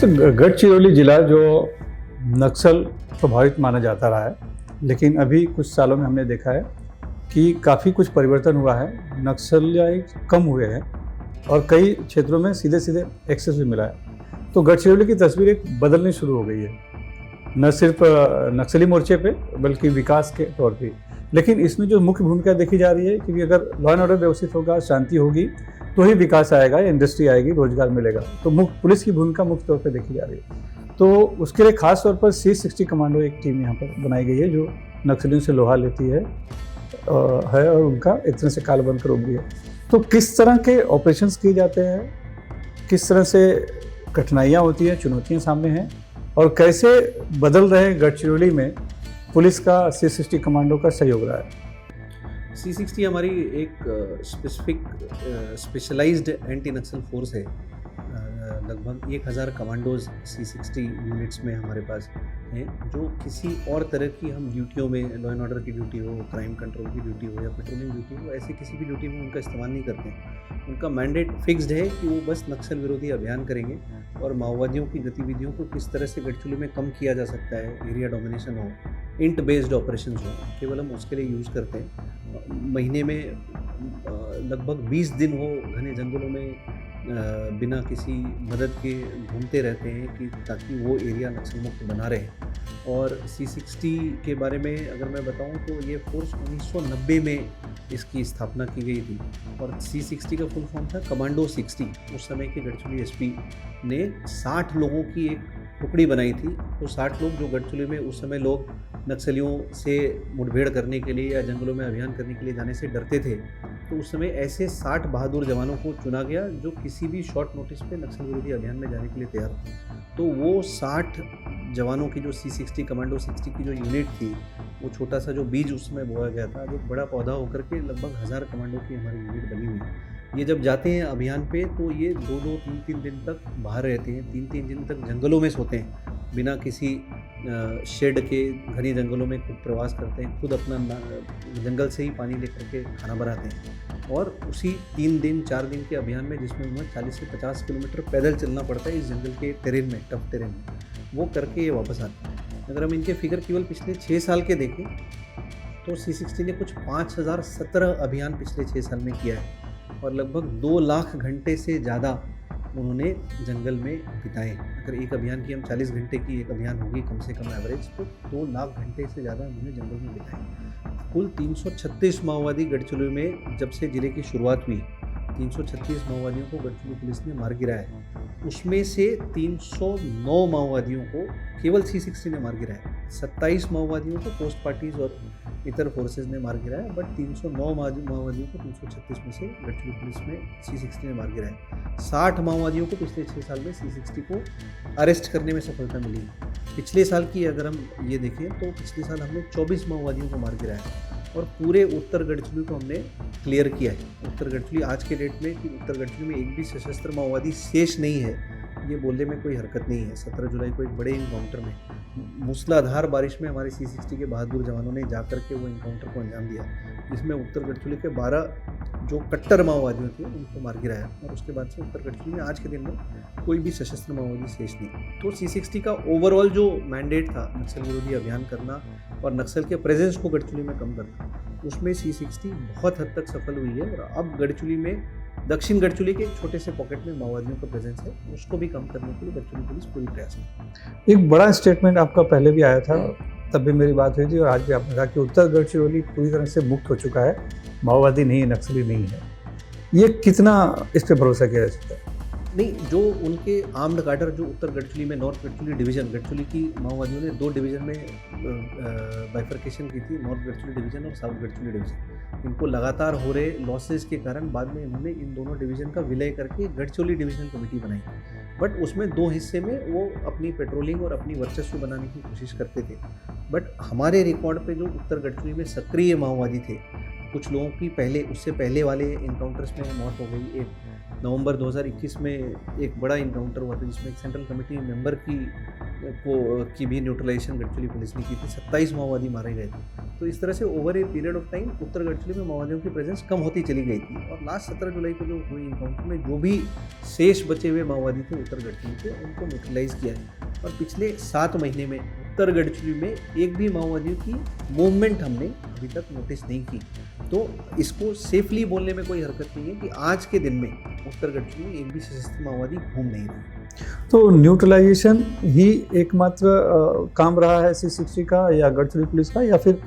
गढ़चिरौली जिला जो नक्सल प्रभावित माना जाता रहा है, लेकिन अभी कुछ सालों में हमने देखा है कि काफ़ी कुछ परिवर्तन हुआ है। नक्सलियाई कम हुए हैं और कई क्षेत्रों में सीधे सीधे एक्सेस भी मिला है। तो गढ़चिरौली की तस्वीर एक बदलनी शुरू हो गई है, न सिर्फ नक्सली मोर्चे पे बल्कि विकास के तौर पे। लेकिन इसमें जो मुख्य भूमिका देखी जा रही है, क्योंकि अगर लॉ एंड ऑर्डर व्यवस्थित होगा, शांति होगी, तो ही विकास आएगा, इंडस्ट्री आएगी, रोजगार मिलेगा। तो पुलिस की भूमिका मुख्य तौर पे देखी जा रही है। तो उसके लिए खास तौर पर C60 कमांडो एक टीम यहाँ पर बनाई गई है, जो नक्सलियों से लोहा लेती है और उनका एक तरह से काल बनकर उभरी है। तो किस तरह के ऑपरेशंस किए जाते हैं, किस तरह से कठिनाइयाँ होती हैं, चुनौतियाँ सामने हैं, और कैसे बदल रहे गढ़चिरौली में पुलिस का C60 कमांडो का सहयोग रहा है। C60 हमारी एक स्पेशलाइज्ड एंटी नक्सल फोर्स है। लगभग 1000 कमांडोज C60 यूनिट्स में हमारे पास हैं, जो किसी और तरह की हम ड्यूटियों में, लॉ एंड ऑर्डर की ड्यूटी हो, क्राइम कंट्रोल की ड्यूटी हो या पेट्रोलिंग ड्यूटी हो, ऐसे किसी भी ड्यूटी में उनका इस्तेमाल नहीं करते हैं। उनका मैंडेट फिक्स्ड है कि वो बस नक्सल विरोधी अभियान करेंगे और माओवादियों की गतिविधियों को किस तरह से गढ़चिरौली में कम किया जा सकता है, एरिया डोमिनेशन हो, इंट बेस्ड ऑपरेशन हो, केवल हम उसके लिए यूज़ करते हैं। महीने में लगभग 20 दिन वो घने जंगलों में बिना किसी मदद के घूमते रहते हैं कि ताकि वो एरिया नक्सल मुक्त बना रहे। और C60 के बारे में अगर मैं बताऊं तो ये फोर्स 1990 में इसकी स्थापना की गई थी और C60 का फुल फॉर्म था कमांडो 60। उस समय के गढ़चिरौली SP ने 60 लोगों की एक टुकड़ी बनाई थी। तो 60 लोग जो गढ़चिरौली में उस समय लोग नक्सलियों से मुठभेड़ करने के लिए या जंगलों में अभियान करने के लिए जाने से डरते थे, तो उस समय ऐसे 60 बहादुर जवानों को चुना गया जो किसी भी शॉर्ट नोटिस पे नक्सल विरोधी अभियान में जाने के लिए तैयार थे। तो वो 60 जवानों की जो C60 कमांडो 60 की जो यूनिट थी, वो छोटा सा जो बीज उस समय बोया गया था, जो बड़ा पौधा होकर के लगभग 1000 कमांडो की हमारी यूनिट बनी हुई है। ये जब जाते हैं अभियान पे तो ये 2-2, 3-3 दिन तक बाहर रहते हैं, 3-3 दिन तक जंगलों में सोते हैं, बिना किसी शेड के घने जंगलों में खुद प्रवास करते हैं, खुद अपना जंगल से ही पानी लेकर के खाना बनाते हैं। और उसी 3 दिन 4 दिन के अभियान में, जिसमें उन्हें 40 से 50 किलोमीटर पैदल चलना पड़ता है इस जंगल के टेरेन में, टफ टेरेन में, वो करके ये वापस आते हैं। अगर हम इनके फिगर केवल पिछले 6 साल के देखें तो C60 ने कुछ 5017 अभियान पिछले 6 साल में किया है और लगभग 2 लाख घंटे से ज़्यादा उन्होंने जंगल में बिताए। अगर एक अभियान की हम 40 घंटे की एक अभियान होगी कम से कम एवरेज, तो 2 लाख घंटे से ज़्यादा उन्होंने जंगल में बिताए। कुल 336 माओवादी गढ़चिरौली में जब से ज़िले की शुरुआत हुई, 336 माओवादियों को गढ़चिरौली पुलिस ने मार गिराया है। उसमें से 309 माओवादियों को केवल C60 ने मार गिराया, 27 माओवादियों को पोस्ट पार्टीज और इतर फोर्सेज ने मार गिराया, बट 309 माओवादियों को 336 में से गढ़चिरौली पुलिस में C60 ने मार गिराया। 60 माओवादियों को पिछले 6 साल में C60 को अरेस्ट करने में सफलता मिली। पिछले साल की अगर हम ये देखें तो पिछले साल हमने 24 माओवादियों को मार गिराया और पूरे उत्तर गढ़चिरौली को हमने क्लियर किया है। उत्तर गढ़चिरौली आज के डेट में कि उत्तर गढ़चिरौली में एक भी सशस्त्र माओवादी शेष नहीं है, ये बोलने में कोई हरकत नहीं है। 17 जुलाई को एक बड़े इनकाउंटर में मूसलाधार बारिश में हमारे C60 के बहादुर जवानों ने जाकर के वो इनकाउंटर को अंजाम दिया, जिसमें उत्तर गढ़चिरौली के 12 जो कट्टर माओवादियों थे उनको मार गिराया। और उसके बाद से उत्तर गढ़चिरौली में आज के दिन में कोई भी सशस्त्र माओवादी शेष नहीं। तो C60 का ओवरऑल जो मैंडेट था नक्सल विरोधी अभियान करना और नक्सल के प्रेजेंस को गढ़चिरौली में कम करना, उसमें C60 बहुत हद तक सफल हुई है। और अब गढ़चिरौली में, दक्षिण गढ़चिरौली के एक छोटे से पॉकेट में माओवादियों का प्रेजेंस है, उसको भी कम करने के लिए गढ़चिरौली पुलिस पूरी प्रयास में। एक बड़ा स्टेटमेंट आपका पहले भी आया था, तब भी मेरी बात हुई थी और आज भी आपने कहा कि उत्तर गढ़चिरौली पूरी तरह से मुक्त हो चुका है, माओवादी नहीं है, नक्सली नहीं है। ये कितना इस पर भरोसा किया जा सकता है? नहीं, जो उनके आर्म्ड काडर जो उत्तर गढ़चिरौली में, नॉर्थ गढ़चिरौली डिवीज़न, गढ़चिरौली की माओवादियों ने 2 डिवीज़न में बाइफर्केशन की थी, नॉर्थ गढ़चिरौली डिवीज़न और साउथ गढ़चिरौली डिवीज़न। इनको लगातार हो रहे लॉसेस के कारण बाद में इन्होंने इन दोनों डिवीज़न का विलय करके गढ़चिरौली डिविजनल कमेटी बनाई, बट उसमें 2 हिस्से में वो अपनी पेट्रोलिंग और अपनी वर्चस्व बनाने की कोशिश करते थे। बट हमारे रिकॉर्ड पे जो उत्तर गढ़चिरौली में सक्रिय माओवादी थे कुछ लोगों की उससे पहले वाले इनकाउंटर्स में मौत हो गई। एक नवंबर 2021 में एक बड़ा इनकाउंटर हुआ था जिसमें एक सेंट्रल कमेटी मेंबर की भी न्यूट्रलाइजेशन गढ़चिरौली पुलिस ने की थी। 27 माओवादी मारे गए थे। तो इस तरह से over a period of time उत्तर गढ़चिरौली में माओवादियों की प्रेजेंस कम होती चली गई थी। और लास्ट 17 जुलाई को जो हुई इनकाउंटर में जो भी शेष बचे हुए माओवादी थे उत्तर गढ़चिरौली के, उनको न्यूट्रलाइज किया है। और पिछले 7 महीने में उत्तर गढ़चिरौली में एक भी माओवादियों की मूवमेंट हमने अभी तक नोटिस नहीं की। तो इसको सेफली बोलने में कोई हरकत नहीं है कि आज के दिन में उत्तर गढ़चिरौली में एक भी सशस्त्र माओवादी घूम नहीं रहे। तो न्यूट्रलाइजेशन ही एकमात्र काम रहा है C60 का या गढ़चिरौली पुलिस का, या फिर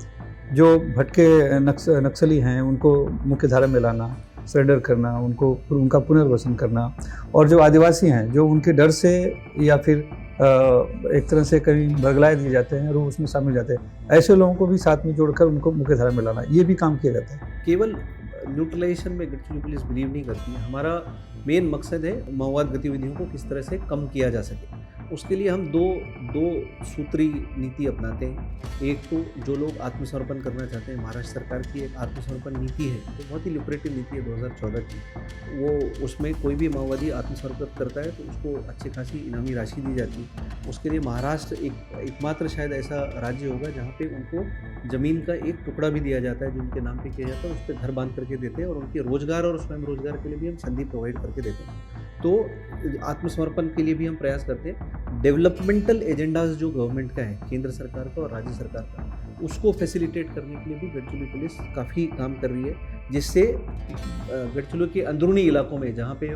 जो भटके नक्सली हैं उनको मुख्य धारा में लाना, सरेंडर करना, उनका पुनर्वसन करना, और जो आदिवासी हैं जो उनके डर से या फिर एक तरह से कहीं भगलाए दिए जाते हैं और वो उसमें शामिल जाते हैं, ऐसे लोगों को भी साथ में जोड़कर उनको मुख्य धारा में लाना, ये भी काम किया जाता है। केवल न्यूट्रलाइजेशन में गढ़चिरौली पुलिस बिलीव नहीं करती है। हमारा मेन मकसद है माओवाद गतिविधियों को किस तरह से कम किया जा सके। उसके लिए हम दो सूत्री नीति अपनाते हैं। एक तो जो लोग आत्मसमर्पण करना चाहते हैं, महाराष्ट्र सरकार की एक आत्मसमर्पण नीति है जो बहुत ही लुक्रेटिव नीति है 2014 की। वो उसमें कोई भी माओवादी आत्मसमर्पण करता है तो उसको अच्छी खासी इनामी राशि दी जाती है। उसके लिए महाराष्ट्र एकमात्र शायद ऐसा राज्य होगा जहाँ पे उनको ज़मीन का एक टुकड़ा भी दिया जाता है जो उनके नाम पे किया जाता है, उस पर घर बांध करके देते हैं और उनके रोजगार और स्वयं रोजगार के लिए भी हम संधि प्रोवाइड करके देते हैं। तो आत्मसमर्पण के लिए भी हम प्रयास करते हैं। डेवलपमेंटल एजेंडाज जो गवर्नमेंट का है, केंद्र सरकार का और राज्य सरकार का, उसको फैसिलिटेट करने के लिए भी गढ़चिरौली पुलिस काफ़ी काम कर रही है, जिससे गढ़चिरौली के अंदरूनी इलाकों में जहाँ पे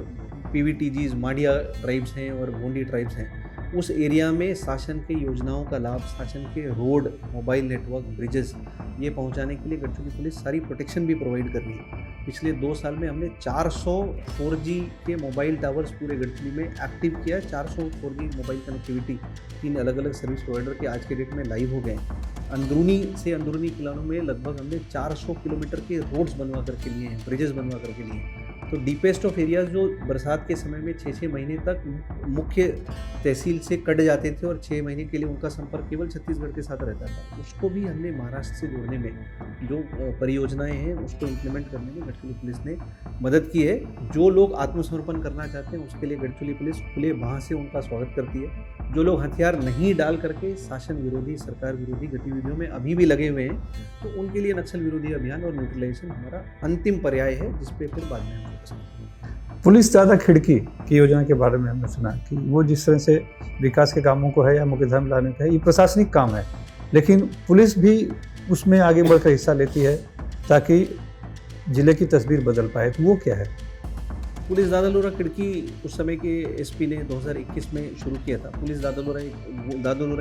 PVTGs, माडिया ट्राइब्स हैं और गोंडी ट्राइब्स हैं, उस एरिया में शासन के योजनाओं का लाभ, शासन के रोड, मोबाइल नेटवर्क, ब्रिजेस ये पहुंचाने के लिए गढ़चिरौली पुलिस सारी प्रोटेक्शन भी प्रोवाइड कर रही है। पिछले 2 साल में हमने 400 4G के मोबाइल टावर्स पूरे गढ़चिरौली में एक्टिव किया। 400 4G मोबाइल कनेक्टिविटी 3 अलग अलग सर्विस प्रोवाइडर के आज के डेट में लाइव हो गए हैं। अंदरूनी इलाकों में लगभग हमने 400 किलोमीटर के रोड्स बनवा करके लिए हैं, ब्रिजेस बनवा करके लिए हैं। तो डीपेस्ट ऑफ एरियाज़ जो बरसात के समय में 6-6 महीने तक मुख्य तहसील से कट जाते थे और 6 महीने के लिए उनका संपर्क केवल छत्तीसगढ़ के साथ रहता था, उसको भी हमने महाराष्ट्र से जोड़ने में जो परियोजनाएं हैं उसको इम्प्लीमेंट करने में गढ़चिरौली पुलिस ने मदद की है। जो लोग आत्मसमर्पण करना चाहते हैं उसके लिए गढ़चिरौली पुलिस खुले बाँह से उनका स्वागत करती है। जो लोग हथियार नहीं डाल करके शासन विरोधी, सरकार विरोधी गतिविधियों में अभी भी लगे हुए हैं, तो उनके लिए नक्सल विरोधी अभियान और न्यूट्रलाइजेशन हमारा अंतिम पर्याय है, जिस पे फिर बाद में हम फोकस करेंगे। पुलिस ज़्यादा खिड़की की योजना के बारे में हमने सुना कि वो जिस तरह से विकास के कामों को है या मुख्यधारा में लाने का है, ये प्रशासनिक काम है, लेकिन पुलिस भी उसमें आगे बढ़कर हिस्सा लेती है ताकि जिले की तस्वीर बदल पाए। तो वो क्या है? पुलिस दादालूरा खिड़की उस समय के SP ने 2021 में शुरू किया था। पुलिस दादालूरा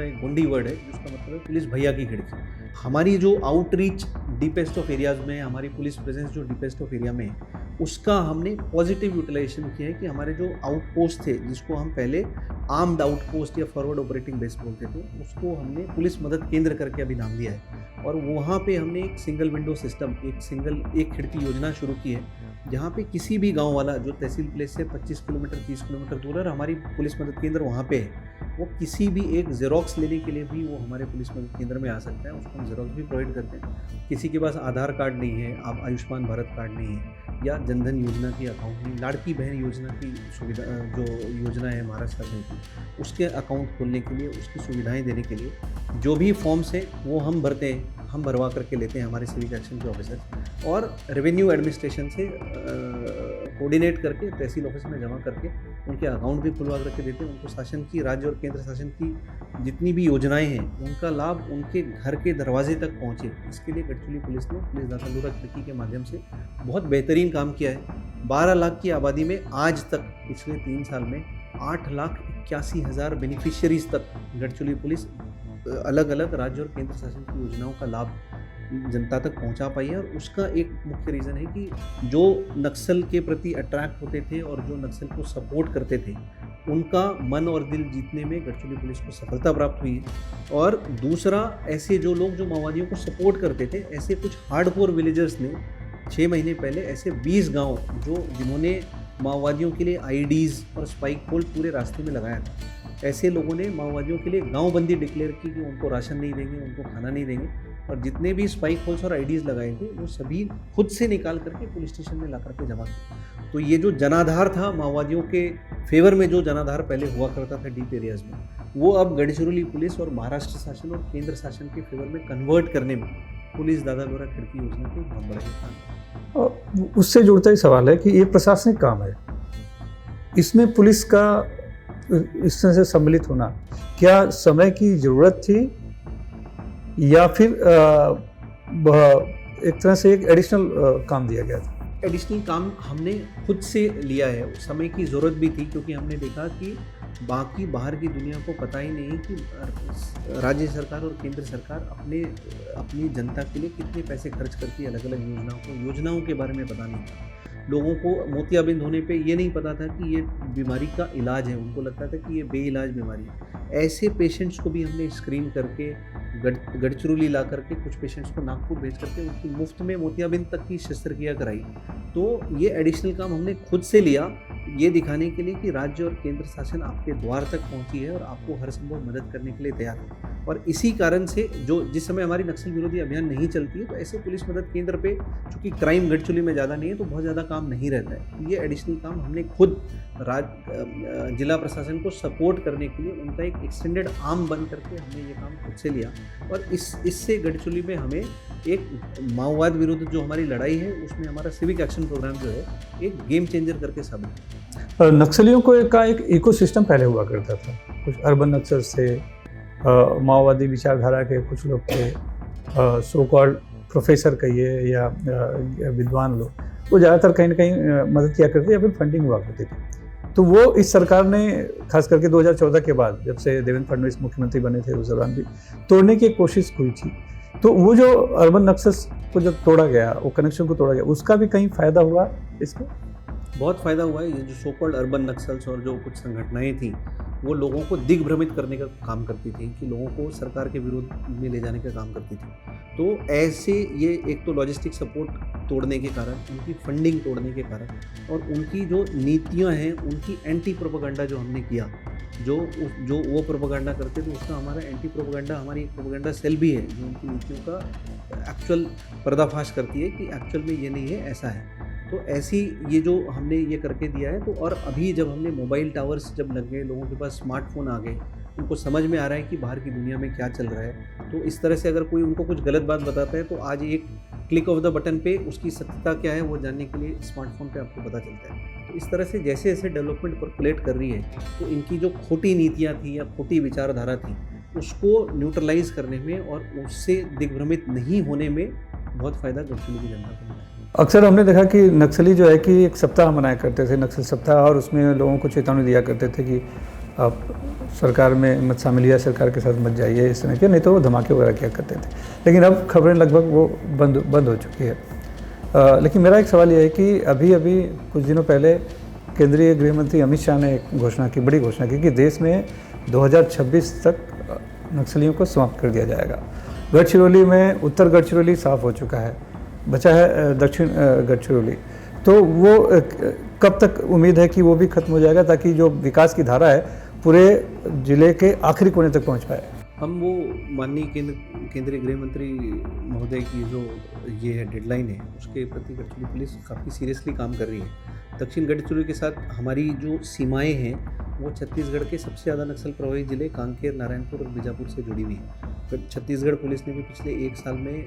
एक गोंडी वर्ड है जिसका मतलब है पुलिस भैया की खिड़की। हमारी जो आउटरीच डीपेस्ट ऑफ एरियाज़ में, हमारी पुलिस प्रेजेंस जो डीपेस्ट ऑफ एरिया में है, उसका हमने पॉजिटिव यूटिलाइजेशन किया है कि हमारे जो आउटपोस्ट थे, जिसको हम पहले आर्म्ड आउटपोस्ट या फॉरवर्ड ऑपरेटिंग बेस बोलते थे, उसको हमने पुलिस मदद केंद्र करके अभी नाम दिया है। और वहाँ पे हमने एक सिंगल विंडो सिस्टम, एक खिड़की योजना शुरू की है, जहाँ पे किसी भी गांव वाला जो तहसील प्लेस से 25 किलोमीटर 30 किलोमीटर दूर है, हमारी पुलिस मदद केंद्र वहाँ पे है, वो किसी भी एक जेरोक्स लेने के लिए भी वो हमारे पुलिस मदद केंद्र में आ सकता है। उसको हम जेरोक्स भी प्रोवाइड करते हैं। किसी के पास आधार कार्ड नहीं है, आप आयुष्मान भारत कार्ड नहीं है, या जनधन योजना की अकाउंट नहीं, लाड़की बहन योजना की सुविधा जो योजना है महाराष्ट्र शासन की, उसके अकाउंट खोलने के लिए, उसकी सुविधाएं देने के लिए जो भी फॉर्म्स हैं वो हम भरते हैं, हम भरवा करके लेते हैं हमारे सिविक एक्शन के ऑफिसर्स, और रेवेन्यू एडमिनिस्ट्रेशन से कोऑर्डिनेट करके तहसील ऑफिस में जमा करके उनके अकाउंट भी खुलवा करके देते हैं। उनको शासन की, राज्य और केंद्र शासन की जितनी भी योजनाएं हैं उनका लाभ उनके घर के दरवाजे तक पहुँचे, इसके लिए गढ़चिरौली पुलिस ने पुलिस दादालूरा खिड़की के माध्यम से बहुत बेहतरीन काम किया है। 12 लाख की आबादी में आज तक पिछले 3 साल में 8,81,000 बेनिफिशियरीज तक गढ़चिरौली पुलिस अलग अलग राज्य और केंद्र शासन की योजनाओं का लाभ जनता तक पहुंचा पाई है। और उसका एक मुख्य रीज़न है कि जो नक्सल के प्रति अट्रैक्ट होते थे और जो नक्सल को सपोर्ट करते थे, उनका मन और दिल जीतने में गढ़चिरौली पुलिस को सफलता प्राप्त हुई है। और दूसरा, ऐसे जो लोग जो माओवादियों को सपोर्ट करते थे, ऐसे कुछ हार्डकोर विलेजर्स ने 6 महीने पहले ऐसे 20 गाँव जिन्होंने माओवादियों के लिए IEDs और स्पाइक होल पूरे रास्ते में लगाया था, ऐसे लोगों ने माओवादियों के लिए गांव बंदी डिक्लेयर की कि उनको राशन नहीं देंगे, उनको खाना नहीं देंगे। और जितने भी स्पाइक होल्स और आईडीज़ लगाए थे वो सभी खुद से निकाल करके पुलिस स्टेशन में ला करके जमा किए। तो ये जो जनाधार था माओवादियों के फेवर में, जो जनाधार पहले हुआ करता था डीप एरियाज में, वो अब गढ़चिरौली पुलिस और महाराष्ट्र शासन और केंद्र शासन के फेवर में कन्वर्ट करने में पुलिस दादा लोरा खिड़की योजना को बहुत बड़ा योगदान है। और उससे जुड़ता ही सवाल है कि ये प्रशासनिक काम है, इसमें पुलिस का इस तरह से सम्मिलित होना क्या समय की ज़रूरत थी या फिर एक तरह से एक एडिशनल काम दिया गया था? एडिशनल काम हमने खुद से लिया है। उस समय की ज़रूरत भी थी क्योंकि हमने देखा कि बाकी बाहर की दुनिया को पता ही नहीं कि राज्य सरकार और केंद्र सरकार अपनी जनता के लिए कितने पैसे खर्च करती है अलग अलग योजनाओं के बारे में पता नहीं था। लोगों को मोतियाबिंद होने पे ये नहीं पता था कि ये बीमारी का इलाज है, उनको लगता था कि ये बेइलाज बीमारी है। ऐसे पेशेंट्स को भी हमने स्क्रीन करके गढ़चिरौली ला करके कुछ पेशेंट्स को नागपुर भेज करके उनकी मुफ्त में मोतियाबिंद तक की शस्त्रक्रिया कराई। तो ये एडिशनल काम हमने खुद से लिया, ये दिखाने के लिए कि राज्य और केंद्र शासन आपके द्वार तक पहुंची है और आपको हर संभव मदद करने के लिए तैयार है। और इसी कारण से जिस समय हमारी नक्सल विरोधी अभियान नहीं चलती है तो ऐसे पुलिस मदद केंद्र पे चूँकि क्राइम गढ़चिरौली में ज़्यादा नहीं है तो बहुत ज़्यादा काम नहीं रहता है। ये एडिशनल काम हमने खुद जिला प्रशासन को सपोर्ट करने के लिए उनका एक एक्सटेंडेड आर्म बन करके हमने ये काम खुद से लिया। और इससे गढ़चिरौली में हमें एक माओवाद विरुद्ध जो हमारी लड़ाई है उसमें हमारा सिविक एक्शन प्रोग्राम जो है एक गेम चेंजर करके साबित हुआ। नक्सलियों को एक इकोसिस्टम पहले हुआ करता था, कुछ अर्बन नक्सल्स थे, माओवादी विचारधारा के कुछ लोग थे, सो कॉल्ड प्रोफेसर कहिए या विद्वान लोग, वो ज़्यादातर कहीं ना कहीं मदद किया करते या फिर फंडिंग हुआ करती थी। तो वो इस सरकार ने खास करके 2014 के बाद जब से देवेंद्र फडणवीस मुख्यमंत्री बने थे उस दौरान भी तोड़ने की कोशिश हुई थी। तो वो जो अर्बन नक्सल्स को जब तोड़ा गया, वो कनेक्शन को तोड़ा गया, उसका भी कहीं फ़ायदा हुआ इसको? बहुत फ़ायदा हुआ है। ये जो सो कॉल्ड अर्बन नक्सल्स और जो कुछ संगठनाएं थी वो लोगों को दिग्भ्रमित करने का काम करती थी, कि लोगों को सरकार के विरोध में ले जाने का काम करती थी। तो ऐसे ये एक तो लॉजिस्टिक सपोर्ट तोड़ने के कारण, उनकी फंडिंग तोड़ने के कारण और उनकी जो नीतियां हैं उनकी एंटी प्रोपेगेंडा जो हमने किया, जो वो प्रोपेगेंडा करते थे उसका हमारा एंटी प्रोपेगेंडा, हमारी एक प्रोपेगेंडा सेल भी है जो उनकी नीतियों का एक्चुअल पर्दाफाश करती है कि एक्चुअल में ये नहीं है, ऐसा है। तो ऐसी ये जो हमने ये करके दिया है। तो और अभी जब हमने मोबाइल टावर्स जब लग गए, लोगों के पास स्मार्टफोन आ गए, उनको समझ में आ रहा है कि बाहर की दुनिया में क्या चल रहा है, तो इस तरह से अगर कोई उनको कुछ गलत बात बताता है तो आज एक क्लिक ऑफ द बटन पे उसकी सत्यता क्या है वो जानने के लिए स्मार्टफोन पे आपको पता चलता है। तो इस तरह से जैसे जैसे डेवलपमेंट परकुलेट कर रही है तो इनकी जो खोटी नीतियाँ थी या खोटी विचारधारा थी उसको न्यूट्रलाइज करने में और उससे दिग्भ्रमित नहीं होने में बहुत फ़ायदा गढ़चिरौली की जनता को मिला है। अक्सर हमने देखा कि नक्सली जो है कि एक सप्ताह मनाया करते थे, नक्सल सप्ताह, और उसमें लोगों को चेतावनी दिया करते थे कि आप सरकार में मत शामिल या सरकार के साथ मत जाइए, इस तरह के, नहीं तो वो धमाके वगैरह किया करते थे। लेकिन अब खबरें लगभग वो बंद हो चुकी है। लेकिन मेरा एक सवाल ये है कि अभी कुछ दिनों पहले केंद्रीय गृह मंत्री अमित शाह ने एक घोषणा की, बड़ी घोषणा की कि देश में 2026 तक नक्सलियों को समाप्त कर दिया जाएगा। गढ़चिरौली में उत्तर गढ़चिरौली साफ हो चुका है, बचा है दक्षिण गढ़चिरौली। तो वो कब तक उम्मीद है कि वो भी खत्म हो जाएगा ताकि जो विकास की धारा है पूरे जिले के आखिरी कोने तक पहुंच पाए? हम वो माननीय केंद्रीय गृह मंत्री महोदय की जो ये है डेडलाइन है उसके प्रति गढ़चिरौली पुलिस काफ़ी सीरियसली काम कर रही है। दक्षिण गढ़चिरौली के साथ हमारी जो सीमाएं हैं वो छत्तीसगढ़ के सबसे ज़्यादा नक्सल प्रभावित जिले कांकेर, नारायणपुर और बीजापुर से जुड़ी हुई है। छत्तीसगढ़ पुलिस ने भी पिछले एक साल में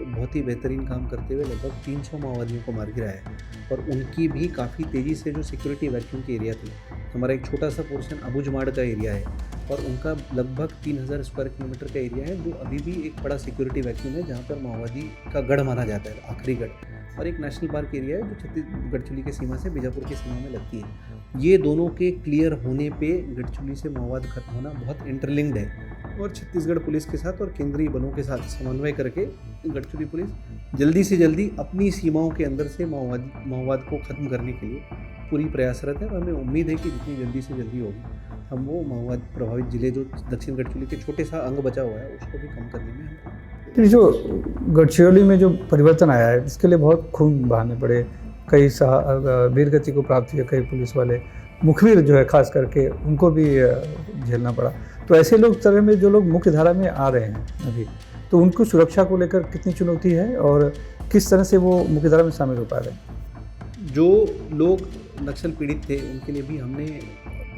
बहुत ही बेहतरीन काम करते हुए लगभग 300 माओवादियों को मार गिराया है और उनकी भी काफ़ी तेज़ी से जो सिक्योरिटी वैक्यूम के एरिया थे, हमारा एक छोटा सा पोर्शन अबुझमाड़ का एरिया है और उनका लगभग 3000 स्क्वायर किलोमीटर का एरिया है जो अभी भी एक बड़ा सिक्योरिटी वैक्यूम है जहाँ पर माओवादी का गढ़ माना जाता है, आखिरी गढ़। और एक नेशनल पार्क एरिया है जो छत्तीसगढ़ गढ़चिरौली की सीमा से बीजापुर की सीमा में लगती है। ये दोनों के क्लियर होने पे गढ़चिरौली से माओवाद खत्म होना बहुत इंटरलिंक्ड है और छत्तीसगढ़ पुलिस के साथ और केंद्रीय बलों के साथ समन्वय करके गढ़चिरौली पुलिस जल्दी से जल्दी अपनी सीमाओं के अंदर से माओवाद को ख़त्म करने के लिए पूरी प्रयासरत है। और हमें उम्मीद है कि जितनी जल्दी से जल्दी होगी हम वो माओवाद प्रभावित जिले जो दक्षिण गढ़चिरौली के छोटे सा अंग बचा हुआ है उसको भी कम करने में हम। जो गढ़चिरौली में जो परिवर्तन आया है इसके लिए बहुत खून बहाने पड़े, कई वीर गति को प्राप्त हुए, कई पुलिस वाले मुखबिर जो है खास करके उनको भी झेलना पड़ा। तो ऐसे लोग तरह में जो लोग मुख्य धारा में आ रहे हैं अभी, तो उनको सुरक्षा को लेकर कितनी चुनौती है और किस तरह से वो मुख्यधारा में शामिल हो पा रहे हैं? जो लोग नक्सल पीड़ित थे उनके लिए भी हमने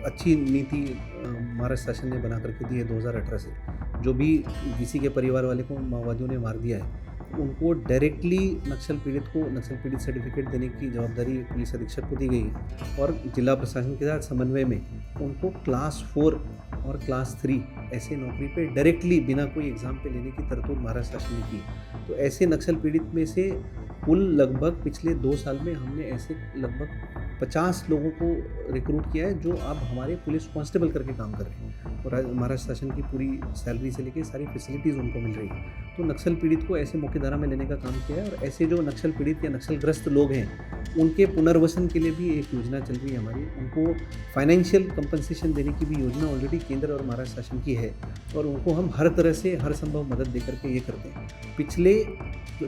अच्छी नीति महाराष्ट्र शासन ने बना करके दी है 2018 से। जो भी किसी के परिवार वाले को माओवादियों ने मार दिया है उनको डायरेक्टली नक्सल पीड़ित सर्टिफिकेट देने की जवाबदारी पुलिस अधीक्षक को दी गई है और जिला प्रशासन के साथ समन्वय में उनको क्लास 4 और क्लास 3 ऐसे नौकरी पे डायरेक्टली बिना कोई एग्ज़ाम पे लेने की तरतूब महाराष्ट्र शासन ने की। तो ऐसे नक्सल पीड़ित में से कुल लगभग पिछले 2 साल में हमने ऐसे लगभग 50 लोगों को रिक्रूट किया है जो अब हमारे पुलिस कांस्टेबल करके काम कर रहे हैं और महाराष्ट्र शासन की पूरी सैलरी से लेकर सारी फैसिलिटीज़ उनको मिल रही है। तो नक्सल पीड़ित को ऐसे मुख्यधारा में लेने का काम किया है और ऐसे जो नक्सल पीड़ित या नक्सलग्रस्त लोग हैं उनके पुनर्वसन के लिए भी एक योजना चल रही है हमारी। उनको फाइनेंशियल कंपनसेशन देने की भी योजना ऑलरेडी केंद्र और महाराष्ट्र शासन की है और उनको हम हर तरह से हर संभव मदद दे करके ये करते हैं। पिछले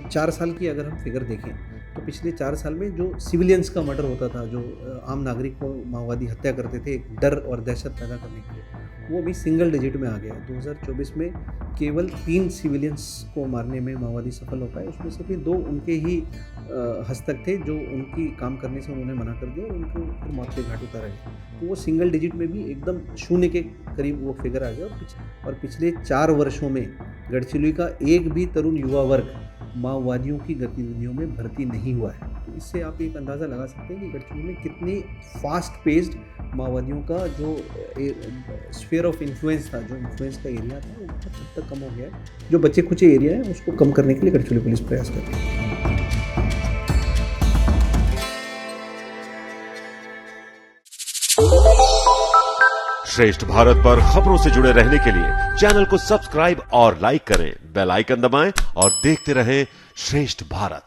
4 साल की अगर हम फिगर देखें तो पिछले 4 साल में जो सिविलियंस का मर्डर होता था, जो आम नागरिक को माओवादी हत्या करते थे एक डर और दहशत पैदा करने के लिए, वो भी सिंगल डिजिट में आ गया। 2024 में केवल 3 सिविलियंस को मारने में माओवादी सफल हो पाए, उसमें से भी 2 उनके ही हस्तक थे जो उनकी काम करने से उन्होंने मना कर दिया और उनको फिर मौत के घाट उतारा गया। तो वो सिंगल डिजिट में भी एकदम 0 के करीब वो फिगर आ गया और पिछले 4 वर्षों में गढ़चिरौली का एक भी तरुण युवा वर्ग माओवादियों की गतिविधियों में भर्ती नहीं हुआ है। तो इससे आप एक अंदाज़ा लगा सकते हैं कि गढ़चिरौली में कितनी फास्ट पेस्ड माओवादियों का जो स्फीयर ऑफ इन्फ्लुएंस था, जो इन्फ्लुएंस का एरिया था, वो बहुत हद तक कम हो गया है। जो बचे कुचे एरिया है उसको कम करने के लिए गढ़चिरौली पुलिस प्रयास कर रही है। श्रेष्ठ भारत पर खबरों से जुड़े रहने के लिए चैनल को सब्सक्राइब और लाइक करें, बेल आइकन दबाएं और देखते रहें श्रेष्ठ भारत।